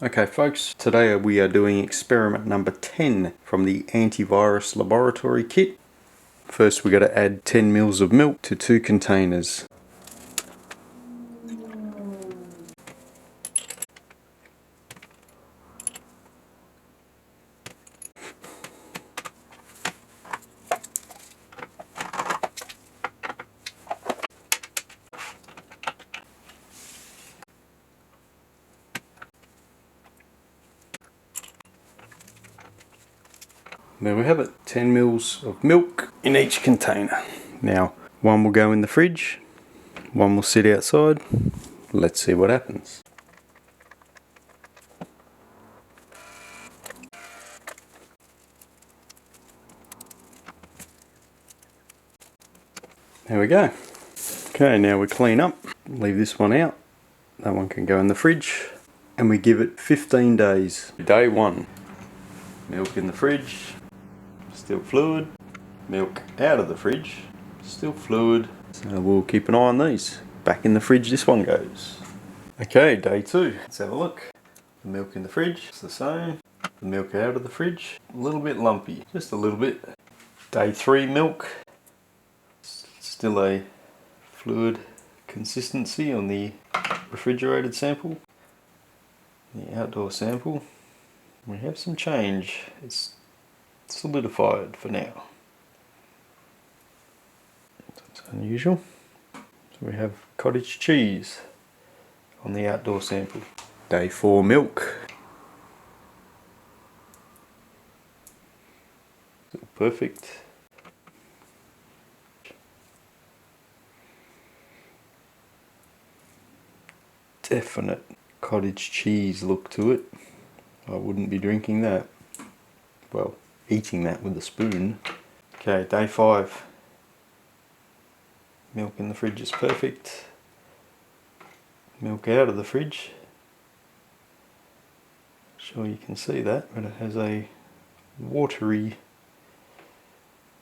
Okay folks, today we are doing experiment number 10 from the antivirus laboratory kit. First we got to add 10 mils of milk to 2 containers. There we have it, 10 mils of milk in each container. Now, one will go in the fridge, one will sit outside. Let's see what happens. There we go. Okay, now we clean up, leave this one out. That one can go in the fridge, and we give it 15 days. Day 1, milk in the fridge. Still fluid. Milk out of the fridge, still fluid. So we'll keep an eye on these. Back in the fridge this one goes. Okay, day 2. Let's have a look. The milk in the fridge, it's the same. The milk out of the fridge, a little bit lumpy, just a little bit. Day 3 milk, still a fluid consistency on the refrigerated sample. The outdoor sample, we have some change. It's solidified for now. That's unusual. So we have cottage cheese on the outdoor sample. Day 4 milk. Perfect. Definite cottage cheese look to it. I wouldn't be drinking that. Well, eating that with a spoon. Okay, day 5. Milk in the fridge is perfect. Milk out of the fridge. Sure you can see that, but it has a watery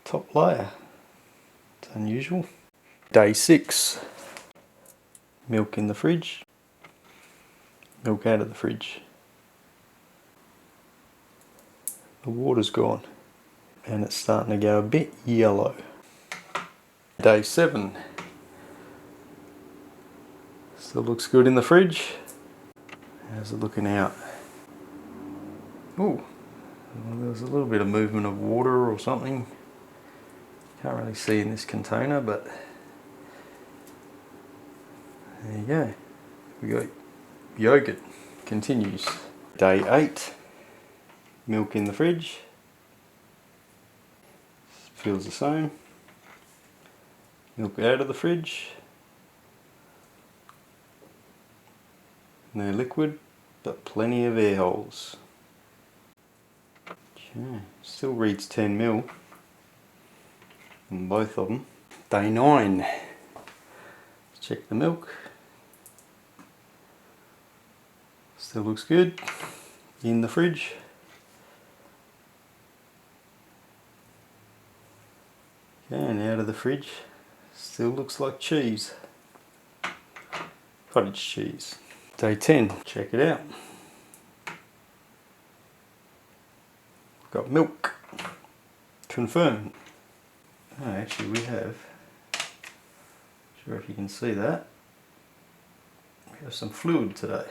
top layer. It's unusual. Day 6. Milk in the fridge. Milk out of the fridge. The water's gone and it's starting to go a bit yellow. Day 7. Still looks good in the fridge. How's it looking out? Ooh, well, there's a little bit of movement of water or something. Can't really see in this container, but there you go. We got yogurt. Continues. Day 8. Milk in the fridge. Feels the same. Milk out of the fridge. No liquid, but plenty of air holes. Okay. Still reads 10 mil on both of them. Day 9. Let's check the milk. Still looks good. In the fridge. Okay, and out of the fridge. Still looks like cheese. Cottage cheese. Day 10. Check it out. Got milk. Confirmed. Oh, actually we have, not sure if you can see that, we have some fluid today.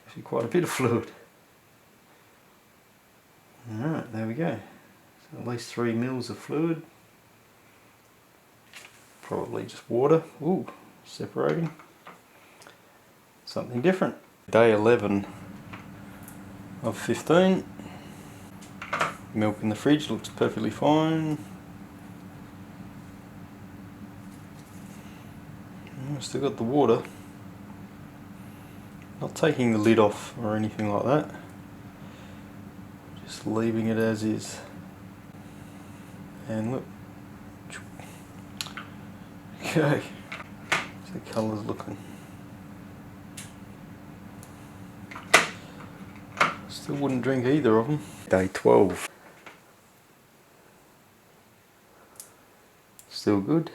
Actually quite a bit of fluid. Alright, there we go. So at least 3 mils of fluid. Probably just water. Ooh, separating. Something different. Day 11 of 15. Milk in the fridge looks perfectly fine. Still got the water. Not taking the lid off or anything like that. Just leaving it as is. And look. Okay. How's the colours looking? Still wouldn't drink either of them. Day 12. Still good.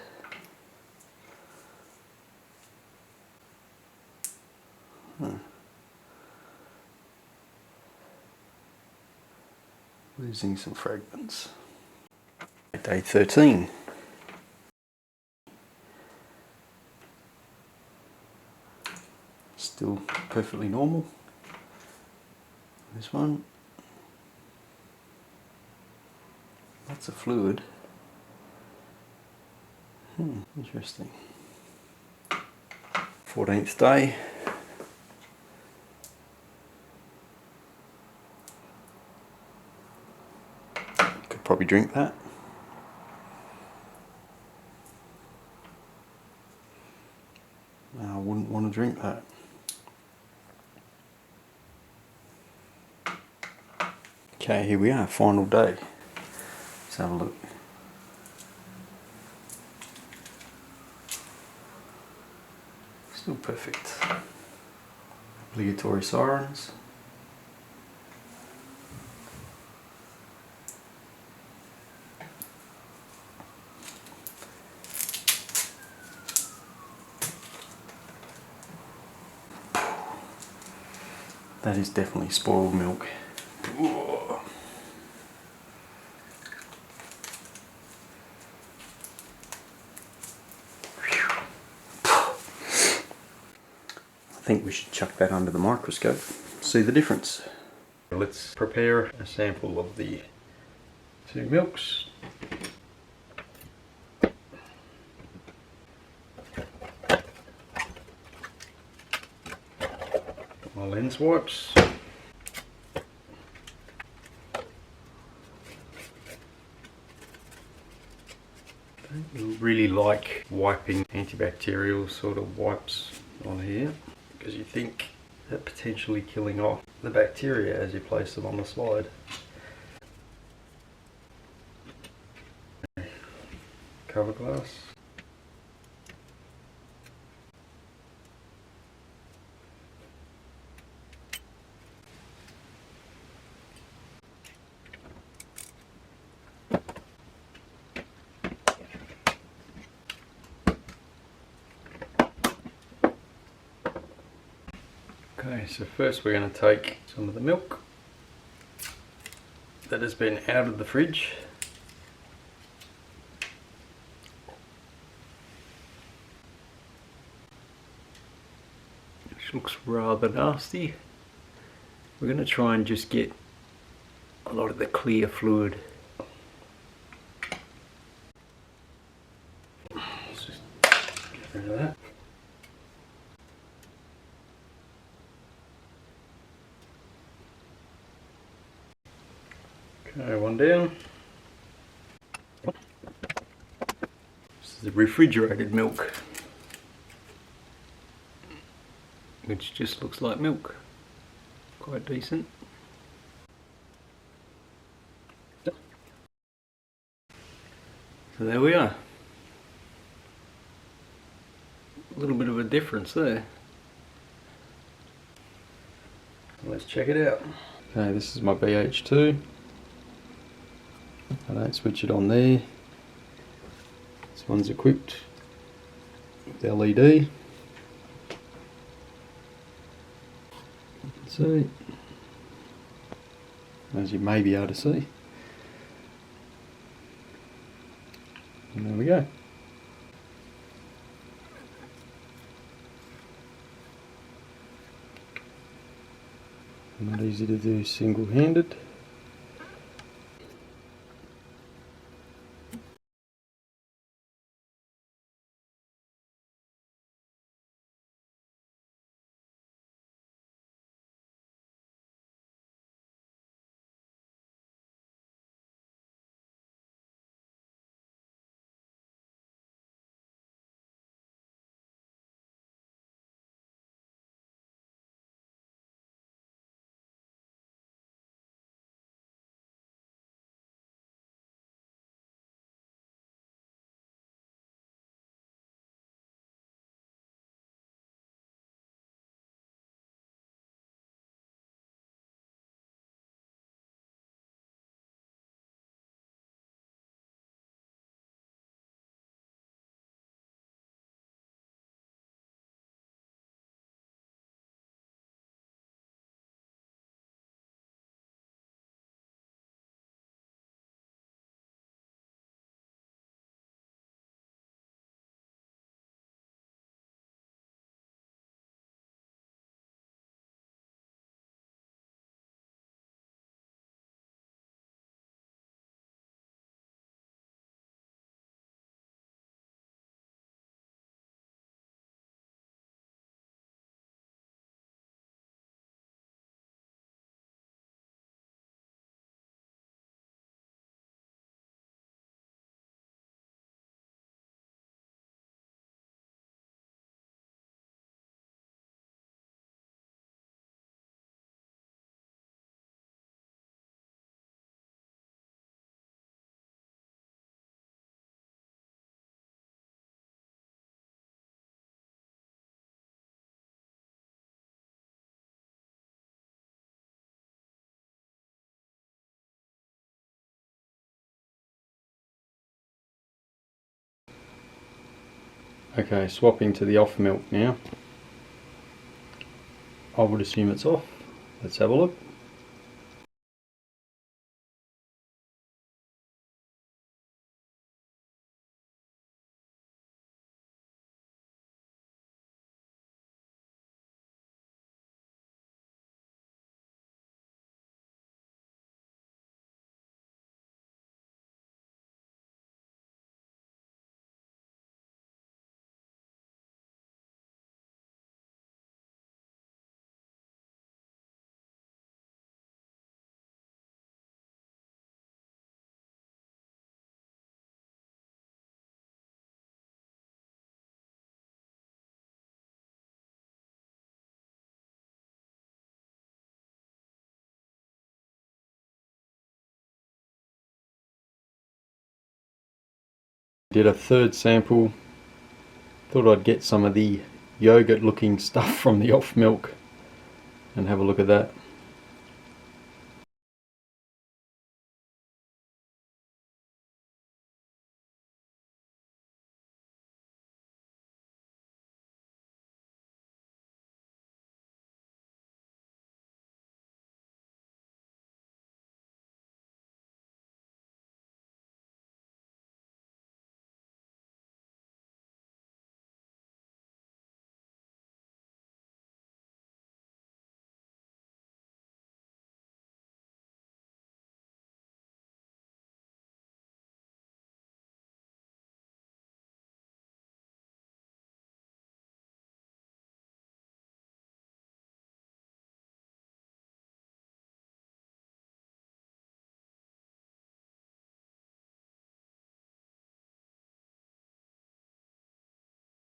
Losing some fragments. Day 13. Still perfectly normal. This one. Lots of fluid. Interesting. 14th day. Could probably drink that. No, I wouldn't want to drink that. Okay, here we are, final day. Let's have a look. Still perfect. Obligatory sirens. That is definitely spoiled milk. Whoa. I think we should chuck that under the microscope, see the difference. Let's prepare a sample of the two milks. My lens wipes. Don't really like wiping antibacterial sort of wipes on here, because you think they're potentially killing off the bacteria as you place them on the slide. Cover glass. Okay, so first we're going to take some of the milk that has been out of the fridge. Which looks rather nasty. We're going to try and just get a lot of the clear fluid. Let's just get rid of that. Okay, one down. This is the refrigerated milk, which just looks like milk. Quite decent. So there we are. A little bit of a difference there. Let's check it out. Okay, this is my BH2. I don't switch it on there. This one's equipped with LED. See, as you may be able to see. And there we go. Not easy to do single-handed. Okay, swapping to the off milk now. I would assume it's off. Let's have a look. Did a third sample. Thought I'd get some of the yogurt looking stuff from the off milk and have a look at that.